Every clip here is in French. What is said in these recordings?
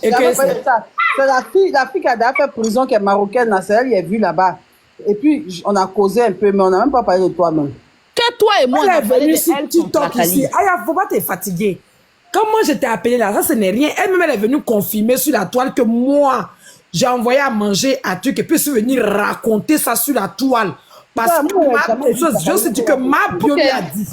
Et que c'est la fille qui a déjà fait prison, qui est marocaine, c'est elle qui est vue là-bas. Et puis, on a causé un peu, mais on n'a même pas parlé de toi, même. Que toi et moi, elle on a est parlé venue de sur elle, TikTok ici. Aya, faut pas te fatiguer. Quand moi je t'ai appelé là, ça ce n'est rien. Elle-même, elle est venue confirmer sur la toile que moi, j'ai envoyé à manger à truc et puis je suis venue raconter ça sur la toile. Parce que je sais que ma bio lui a dit.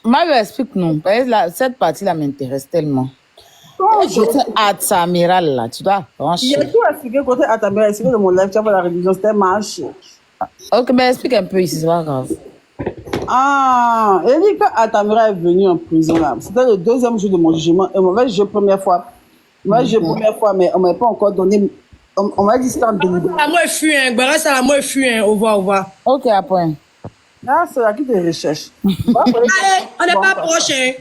Mario, explique-nous. Cette partie-là m'intéresse tellement. Côté Atamiral, là, tu dois Il y a brancher. tout expliqué côté Atamiral, expliqué de mon live, tu as fait la religion, c'était marche. Ok, mais explique un peu ici, c'est pas grave. Ah, elle dit qu'Atamira est venue en prison là. C'était le deuxième jour de mon jugement. Et on m'a jugé première fois. Moi, j'ai première fois, mais on m'a pas encore donné. On m'a dit c'était en délibéré. La moi fui un, bara ça la moi fui un, au revoir. Ok, après. Ah, c'est là qui te recherche. Allez, on n'est pas prochain.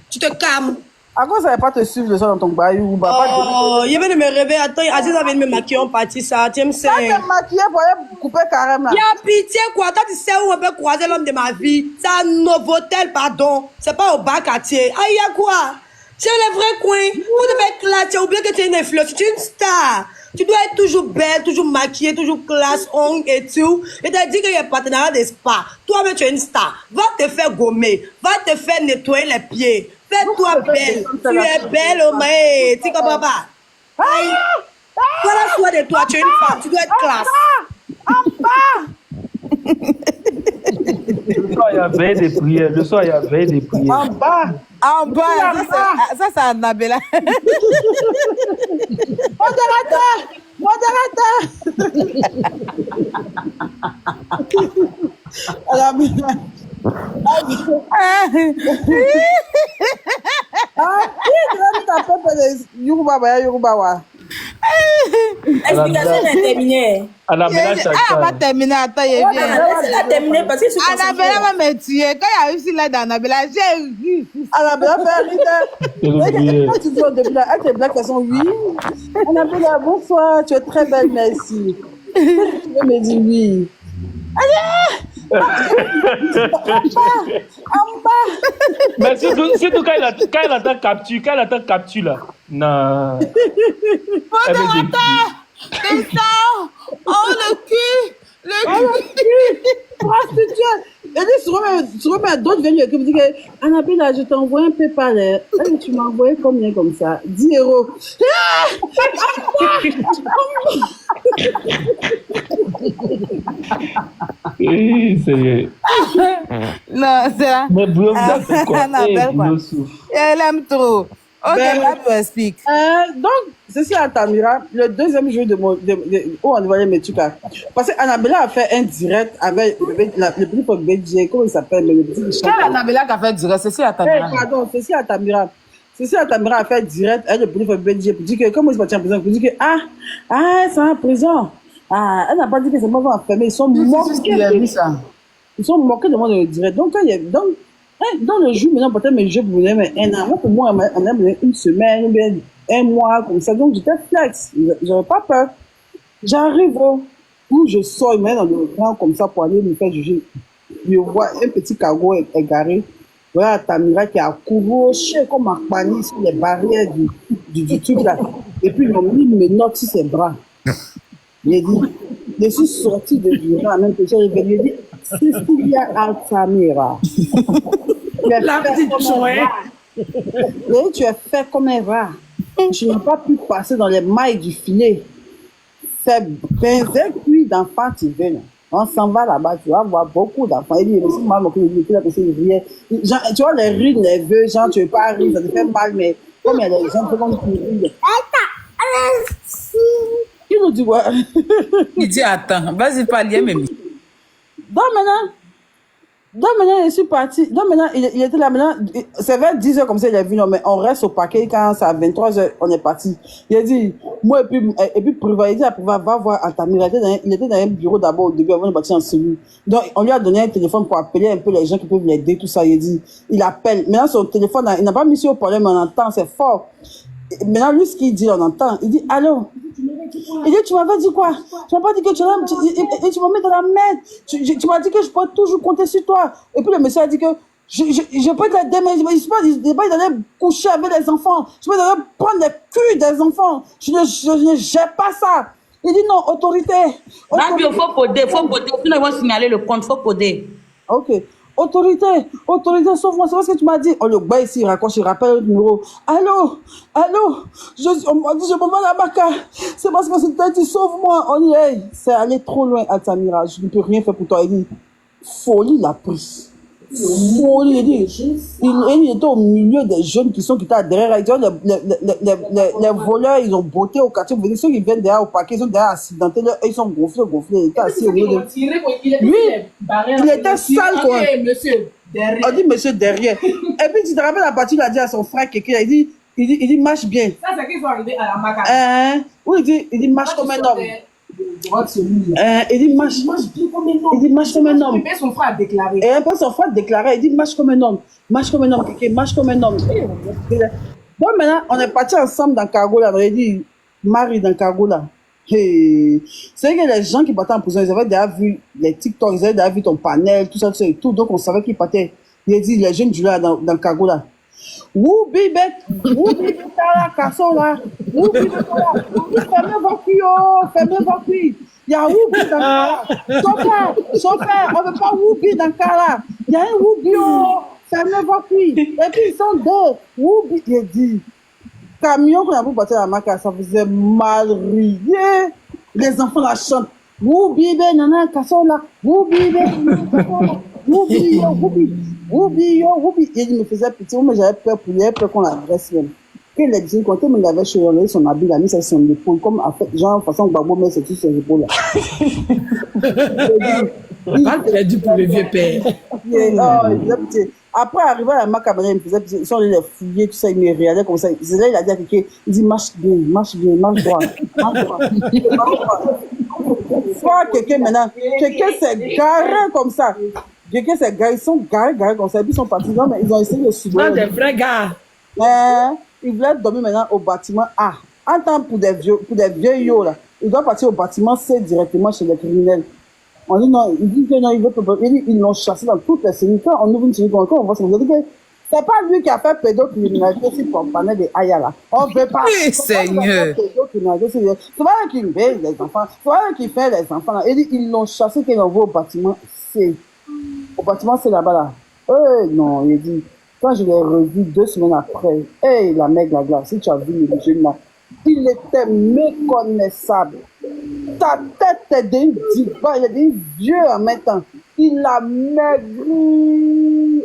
Tu te calmes. À quoi ça va pas te suivre le soir dans ton bayou? Oh, il vient de me réveiller. Attends, Aziz avait me maquiller en partie ça. Tu me sais. Quand t'es maquillée, pour aller couper carrément. Il y a pitié quoi. Toi, tu sais où on peut croiser l'homme de ma vie. C'est à Novotel, pardon. C'est pas au bas-quartier. Ah, il y a quoi? C'est le vrai coin. Vous devez être là. Tu as oublié que tu es une influence. Tu es une star. Tu dois être toujours belle, toujours maquillée, toujours classe, ongles et tout. Et tu as dit qu'il y a un partenariat de spa. Toi-même, tu es une star. Va te faire gommer. Va te faire nettoyer les pieds. Fais-toi belle. Tu es belle, oh mais. Tu comprends pas? Aïe. Voilà, soin de toi. Tu es une femme. Tu dois être classe. Le soir, il y avait des prières. Le soir, il y avait des prières. En bas. En bas, ça c'est Annabella. Modérateur. Alors, L'explication est terminée. Annabella Elle va terminer, attends, il vient. Elle a terminé parce que je suis Annabella va me tuer. Quand il y a eu si là d'Annabella, j'ai vu. Annabella fait rire. Quand tu dis au début, là, elle te blague, elles sont oui. Annabella, bonsoir, tu es très belle, merci. Tu veux me dire oui. Allez! En bas! Mais surtout quand elle attend capture là. Non. Modérateur, descends. Oh, le cul. Le cul. Prostituée! Elle dit, tu remets d'autres venues qui me disent que Annabella, je t'ai envoyé un PayPal. Elle, tu m'as envoyé combien comme ça? 10 €. Oui, c'est. Non, c'est là. Mais Bruno, vous avez fait quoi? Annabelle, quoi. Elle aime trop. Ok, là, tu expliques. Donc, ceci à Tamira, le deuxième jour où on voyait mes trucs là. Parce qu'Annabella a fait un direct avec le petit pour BJ, comment il s'appelle, le petit qui chante. Quelle Annabella qui a fait direct? C'est si à ta Pardon, ceci à Tamira. Ceci à Tamira a fait direct avec le petit pour BJ pour dire que, comment il se passe en prison, pour dire que, c'est en prison. Elle n'a pas dit que c'est moi qui vais enfermer, ils sont moqués. Ils sont moqués de moi dans le direct. Donc, dans le jour, maintenant, peut-être mes jeux voulaient mais un an. Pour moi, on a donné une semaine, ou bien un mois, comme ça. Donc, j'étais flex. J'avais pas peur. J'arrive où je sors, je mets dans le grand comme ça pour aller me faire juger. Je vois un petit cargo égaré. Voilà Tamira qui a couru comme un panier sur les barrières du truc là. Et puis, ils m'ont mis mes notes sur ses bras. J'ai dit, je suis sortie de bureau en même temps. J'ai dit, Cecilia Altamira. Tu es fait comme un rat. Je n'ai pas pu passer dans les mailles du filet. C'est baiser cuit d'enfants, tu veux. On s'en va là-bas, tu vas voir beaucoup d'enfants. Il dit, je suis mal, tu vois, les rires nerveux, genre, tu ne veux pas rire, ça te fait mal, mais comme il y a des gens qui rient. Tu nous dis quoi? Il dit, attends, vas-y, pas lier, mais. Donc maintenant, je suis partie. Donc maintenant, il était là maintenant. C'est vers 10 h comme ça, il est venu. Non, mais on reste au paquet quand c'est à 23 h, on est parti. Il a dit, moi, et puis, Priva, il dit, va voir Altamira. Il était dans un bureau d'abord au début avant de partir en cellule. Donc, on lui a donné un téléphone pour appeler un peu les gens qui peuvent l'aider, tout ça. Il a dit, il appelle. Maintenant, son téléphone, il n'a pas mis sur le problème, mais on entend, c'est fort. Maintenant, lui, ce qu'il dit, on entend. Il dit, allô? Il dit, tu m'avais dit quoi? Tu m'as pas dit que tu m'as mis dans la merde. Tu m'as dit que je pourrais toujours compter sur toi. Et puis le monsieur a dit que je peux t'aider, mais il n'est pas d'aller coucher avec les enfants. Je peux d'aller prendre les culs des les enfants. Je ne gère pas ça. Il dit non, autorité. Rabio, il faut poder. Sinon, ils vont signaler le compte, il faut poder. Ok. Autorité, sauve-moi, c'est ce que tu m'as dit. On le bat ici, il raccroche, il rappelle le numéro. Allô, on m'a dit, je me demande à Maka. C'est parce que c'est dit, sauve-moi. On dit, hey, c'est allé trop loin, Altamira. Je ne peux rien faire pour toi. Il dit, folie la prise. Folie, il dit, il était au milieu des jeunes qui étaient derrière. Il dit, les voleurs, ils ont botté au quartier. Vous voyez, ceux qui viennent derrière au paquet, ils sont derrière accidentés. Ils sont gonflés. Il était assis au milieu de... Lui, il était sale, quoi. On dit monsieur derrière. Et puis tu te rappelles la partie, il a dit à son frère quelqu'un, il dit marche bien. Ça, c'est qu'ils sont arrivés à la Maca. Oui, il dit marche comme un homme. Il dit marche comme un homme. Et puis son frère a déclaré. Et après son frère déclarait, il dit marche comme un homme. Marche comme un homme, quelqu'un, marche comme un homme. Bon, maintenant, on est partis ensemble dans Cargola. On a dit, Marie dans Cargola. Hey. C'est que les gens qui partaient en prison, ils avaient déjà vu les TikTok, ils avaient déjà vu ton panel, tout ça et tout. Donc, on savait qu'ils partaient. Il a dit, les jeunes du là dans Cargola. Woubi bet, la cassola. Woubi bet, fermez vos cuits, fermez vos cuits. Il y a Woubi dans Kala. Chauffeur, on ne veut pas Woubi dans Kala. Il y a un Woubi, fermez vos cuits. Et puis, ils sont deux. Woubi, il a dit. Camion qu'on a pour partir à la Maca, ça faisait mal rire. Les enfants la chantent. Woubi, ben, nana, cassola. Woubi, ben, Woubi, Woubi. Il me faisait pitié, mais j'avais peur pour lui, j'avais peur qu'on l'adresse même. Quand il a dit, quand il avait cheveux, son habit, il a mis ça sur son épaule, comme en fait, genre, façon Gbagbo met sur ses épaules là. Il a dit pour le vieux père. Il faisait pitié. Après, arrivé à la Maca, il me faisait pitié. Ils sont allés les fouiller, tout ça, il me regardait comme ça. C'est là, il a dit à quelqu'un, il dit, marche bien, marche droit. Soit quelqu'un maintenant, quelqu'un s'est garé comme ça. Quelqu'un s'est garé, ils sont garés comme ça. Et puis ils sont partis, mais ils ont essayé de subir. Des vrais gars. Ils voulaient dormir maintenant au bâtiment A. En temps pour des vieux yo là, ils doivent partir au bâtiment C directement chez les criminels. On dit non, il dit que non, ils l'ont chassé dans toutes les cellules. Quand on ouvre une cellule, on voit ça, on dit que c'est pas lui qui a fait pédocriminalité si on parlait de Aya là. On ne veut pas. Oui, Seigneur. C'est pas eux qui veillent les enfants, c'est pas eux qui font les enfants là. Ils l'ont chassé qu'ils l'envoient au bâtiment C. Au bâtiment C là-bas là. Non, il dit. Quand je l'ai revu 2 semaines après, la mec la glace, si tu as vu le jeune là, il était méconnaissable. Ta tête est d'un diva, il est d'un vieux en même temps. Il a maigri.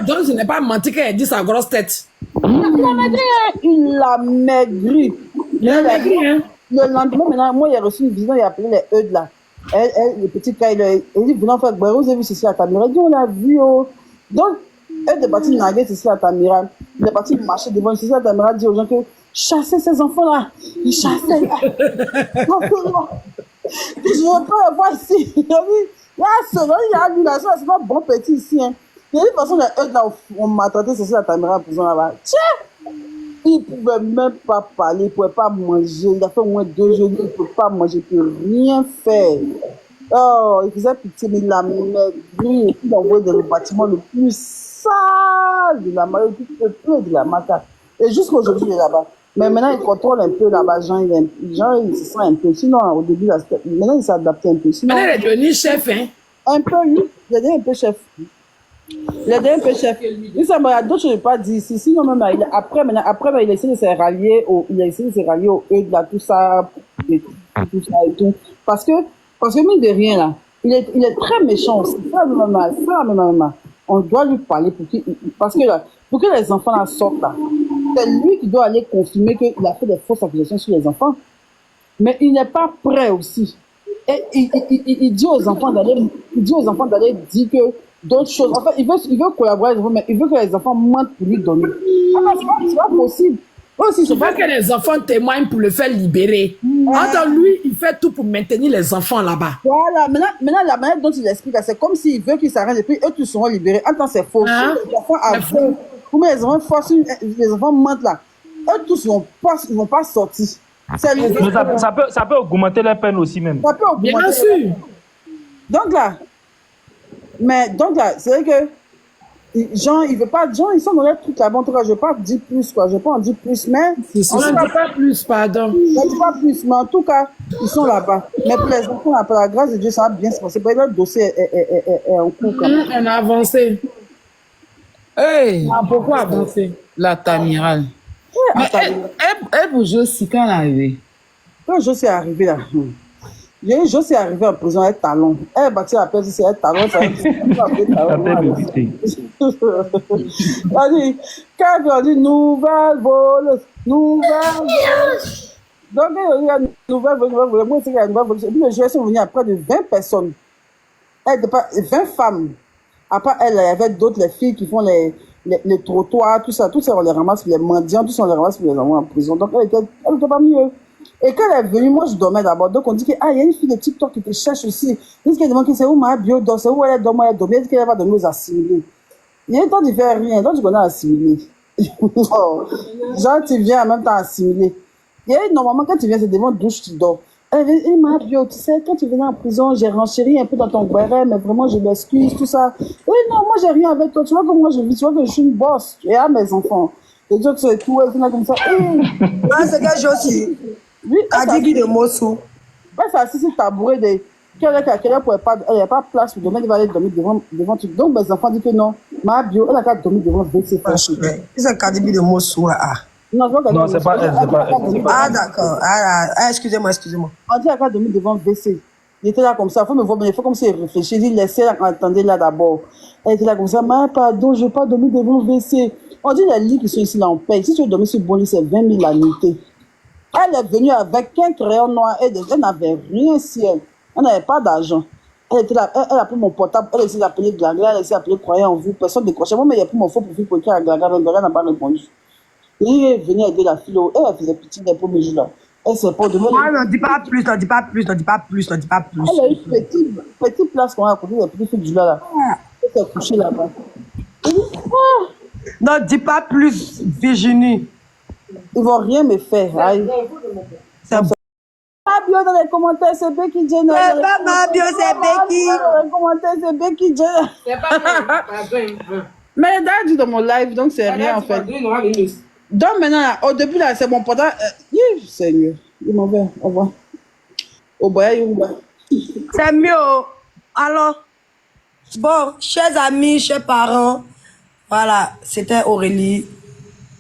Donc je n'ai pas menti quand elle dit sa grosse tête. Il a maigri. Le lendemain, maintenant, moi, il a reçu une vision, il a appelé les Eudes là. Le petit cas, il dit, venons faire, vous avez vu ceci à Tamira. Il dit, on a vu, Donc, elle est partie naguer ceci à Tamira. Il est parti marcher devant ceci à Tamira, dit aux gens que chassez ces enfants-là. Ils chassaient. Je ne veux pas le voir ici. Il a dit, là, selon, il y a annulation, c'est pas bon petit ici. Hein. Il y a une façon de là, on m'a traité ceci à Tamira en prison là-bas. Tiens! Il ne pouvait même pas parler, il ne pouvait pas manger. Il a fait au moins 2 jours, il ne peut pas manger, il ne peut rien faire. Oh, il faisait pitié, mais il a maigri. Et puis il a envoyé dans le bâtiment le plus sale de la Maca, le plus peuplé de la Maca. Et jusqu'aujourd'hui, il est là-bas. Mais maintenant, il contrôle un peu là-bas. Jean, il se sent un peu. Sinon, au début, maintenant, il s'est adapté un peu. Sinon, Elle est devenue chef, hein? Un peu, oui. Il est devenu un peu chef. Il est devenu un peu chef. Il y a d'autres choses, je ne vais pas dire ici. Sinon, même, après, il a essayé de se rallier au eux de là, tout ça, et tout. Parce que, mine de rien, là, il est très méchant aussi. Ça, même. On doit lui parler parce que là, pour que les enfants là sortent là, c'est lui qui doit aller confirmer qu'il a fait des fausses accusations sur les enfants. Mais il n'est pas prêt aussi. Et il dit aux enfants d'aller dire que d'autres choses. Enfin, il veut collaborer avec vous, mais il veut que les enfants mentent pour lui donner. C'est pas possible. Il veut que les enfants témoignent pour le faire libérer. Attends, lui, il fait tout pour maintenir les enfants là-bas. Voilà, maintenant la manière dont il explique, c'est comme s'il veut qu'ils s'arrêtent et puis eux tous seront libérés. Attends, c'est faux. Les enfants avouent. Comment les enfants forcent, les enfants mentent là. Eux tous ils vont pas sortir. Ça peut augmenter la peine aussi même. Ça peut augmenter. Bien sûr. Donc là, c'est vrai que Jean, il veut pas, Jean, ils sont dans leur truc là-bas. En tout cas, je vais pas dire plus, quoi. Je vais pas en dire plus, mais. On ne dit pas plus, pardon. Je ne dis pas plus, mais en tout cas, ils sont là-bas. Mais pour les enfants, par la grâce de Dieu, ça va bien se passer. Leur dossier est en cours quand même. On a avancé. Hey, On a beaucoup avancé. la Tamiral. Mais elle bouge aussi quand elle est arrivée. Quand Josie est arrivée là, Josie est arrivée en prison avec talon. Elle est bâtie la paix, c'est un talon. Ça quand on dit nouvelle voleuse, nouvelle voleuse. Donc, il y a une nouvelle voleuse. Moi, c'est qu'il y a une nouvelle voleuse. Et puis, les jeunes sont venus à près de 20 personnes. 20 femmes. Après elle, il y avait d'autres, les filles qui font les trottoirs, tout ça. Tout ça, on les ramasse pour les mendiants, tout ça, on les ramasse pour les envoyer en prison. Donc, elle était pas mieux. Et quand elle est venue, moi, je dormais d'abord. Donc, on dit qu'il y a une fille de TikTok qui te cherche aussi. Elle dit qu'elle demande c'est où ma bio dort, c'est où elle dort, moi, elle dort. Elle dit qu'elle va dormir aux assimilés. Il y a un temps, tu fais rien. Donc, tu connais assimilé. Genre, tu viens en même temps assimiler. Et normalement, quand tu viens, c'est devant douche, tu dors. Elle m'a bio, tu sais, quand tu venais en prison, j'ai renchéri un peu dans ton béret, mais vraiment, je m'excuse, tout ça. Et non, moi, j'ai rien avec toi. Tu vois que moi, je vis, tu vois que je suis une boss. Et à mes enfants. Les autres, c'est tout, elles sont là comme ça. C'est que Josie. Oui, elle dit de Mossou. Elle s'est assise sur le tabouret de. Elle n'y a pas de place pour dormir, elle va aller dormir devant tout. Donc, mes enfants disent que non, ma bio, elle a qu'à dormir devant WC. C'est Kadibi de Mossou, là. Non, c'est pas elle, c'est pas elle. Ah, d'accord. Excusez-moi. On dit qu'elle a qu'à dormir devant WC. Il était là comme ça, il faut me voir, mais il faut comme ça réfléchir. Il laissait entendre là d'abord. Elle était là comme ça, mais pardon, je ne veux pas dormir devant WC. On dit les lits qui sont ici, là, on paye. Si tu veux dormir sur le bon lit, c'est 20 000 la nuitée. Elle est venue avec un crayon noir, elle n'avait rien sur elle. Elle n'avait pas d'argent. Elle était là, elle a pris mon portable, elle a essayé d'appeler Glaga, elle a essayé d'appeler Croyant en vous, personne ne décrochait. Moi, mais il y a pris mon faux profil pour écrire à Glaga, mais Glaga n'a pas répondu. Et il est venu aider la fille, elle faisait petit les premiers jours là. Elle s'est pas demandé. Ah, n'en dis pas plus. Elle a eu petite place qu'on a côté la petite fille du là. Elle s'est couchée là-bas. Non, dis pas plus, Virginie. Ils vont rien me faire. C'est bon. Ma bio dans les commentaires, c'est Becky Jenner. C'est pas ma bio, c'est Becky. Dans les commentaires, c'est Becky Jenner. C'est pas Mais elle a dit dans mon live, donc c'est rien en fait. Donc maintenant, au début là, c'est mon portable. Seigneur, il m'en va. Au revoir. Au bois, C'est mieux. Alors, bon, chers amis, chers parents, voilà, c'était Aurélie.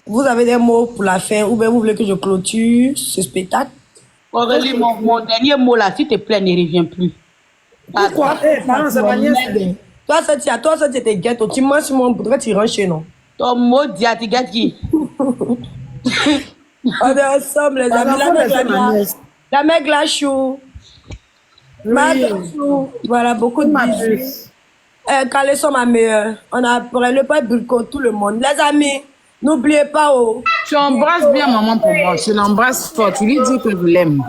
Vous avez des mots pour la fin ou bien vous voulez que je clôture ce spectacle? Aurélie, mon dernier mot là, s'il te plaît, ne reviens plus. Pourquoi? Pardon, c'est ma nièce. Toi, ça, tu étais ghetto. Tu manges sur mon boudre, tu rentres chez nous. Ton mot dit à tes gars qui? On est ensemble, les amis. La mère Glachou. Voilà, beaucoup de bisous. Calais sont ma meilleure. On a le pas bulco tout le monde. Les amis, n'oubliez pas. Tu embrasses bien maman pour moi. Tu l'embrasses fort. Tu lui dis que vous l'aimez.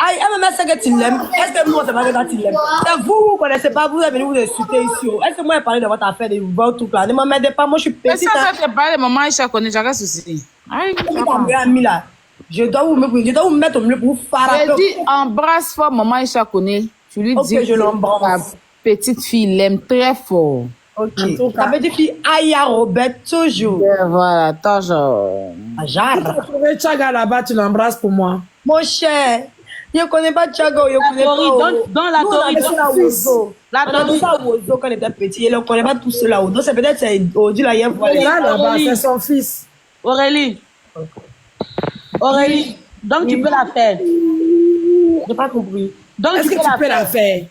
Aïe, elle me dit que tu l'aimes. Est-ce que moi, c'est pas que tu l'aimes? C'est vous ne connaissez pas, vous êtes venu vous insulter ici. Est-ce que moi, j'ai parlé de votre affaire, de votre truc là? Ne m'emmerdez pas, moi, je suis petite. Ça fait parler de maman Aïcha connaît, j'ai souci. Aïe, je dois vous mettre au milieu pour vous faire. Elle dit embrasse fort maman Aïcha connaît. Tu lui dis que je l'embrasse. Ta petite fille l'aime très fort. Ok. Ta petite fille Aya Robert, toujours. Et voilà, toujours. Jarre. Tu trouves Tchaga là-bas, tu l'embrasses pour moi. Mon cher, je ne connais pas Tchaga, je ne connais pas. Dans la Tori, on a vu ça au Ozo quand on était petit, et on ne connaît pas tout cela. Donc c'est peut-être aujourd'hui là, hier. Là-bas, c'est son fils. Aurélie, donc tu peux la faire. Je n'ai pas compris. Donc est-ce que tu peux la faire?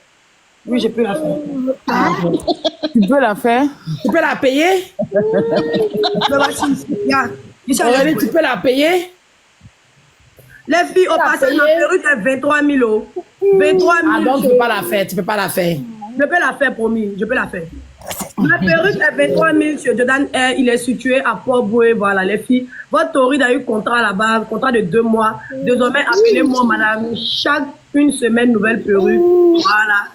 Oui, je peux la faire. Tu peux la faire? Tu peux la payer? Aurélie, tu peux la payer? Les filles ont passé ma perruque à 23 000 euros. 23 000 Ah donc tu peux pas la faire, tu peux pas la faire. Je peux la faire, promis, je peux la faire. Ma perruque est 23 000 sur Jordan Air, il est situé à Port-Boué, voilà les filles. Votre Tori a eu contrat là-bas, contrat de 2 mois. Désormais, appelez-moi madame, chaque une semaine, nouvelle perruque. Voilà.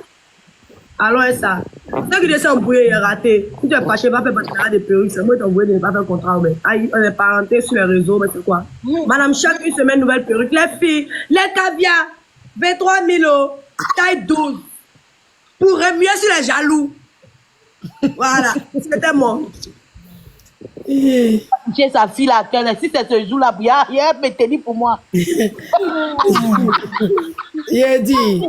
Alors ça. Ceux qui descendent embrouillés et raté. Si tu es fâché, va faire partenariat de perruques. C'est moi qui t'embrouille de ne pas faire contrat. Mais on est parenté sur les réseaux, mais c'est quoi? Madame, chaque une semaine, nouvelle perruque. Les filles, les caviar, 23 000 euros, taille 12. Pour remuer sur les jaloux. Voilà, c'était mon. J'ai sa fille là, si c'est ce jour-là, il y a un météo pour moi. Il a dit,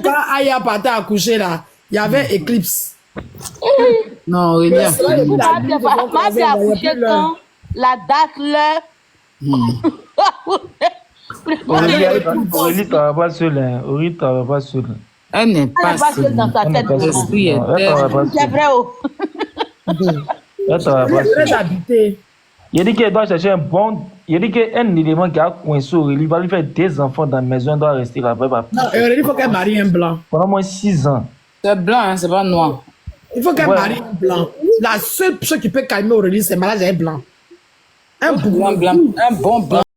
quand Aya partait accoucher là, il y avait éclipse. Non, Aurélia. Ma fille a accouché quand la date, l'heure. Aurélie, t'auras pas seul, hein. Aurélie, t'auras pas seul. Elle n'est Elle pas n'est pas seule dans sa tête. L'esprit est Elle t'aura pas C'est seul. vrai, oh. Elle t'aura pas Elle seul. est habitée. Il a dit qu'elle doit chercher un bon. Il a dit qu'un élément qui a coincé Aurélie, il va lui faire des enfants dans la maison, elle doit rester là-bas. Non, il faut qu'elle marie un blanc. Pendant moins 6 ans. C'est blanc, hein, c'est pas noir. Il faut qu'elle Ouais. marie un blanc. La seule chose qui peut calmer Aurélie, c'est malade, c'est un blanc. Un blanc. Un bon blanc.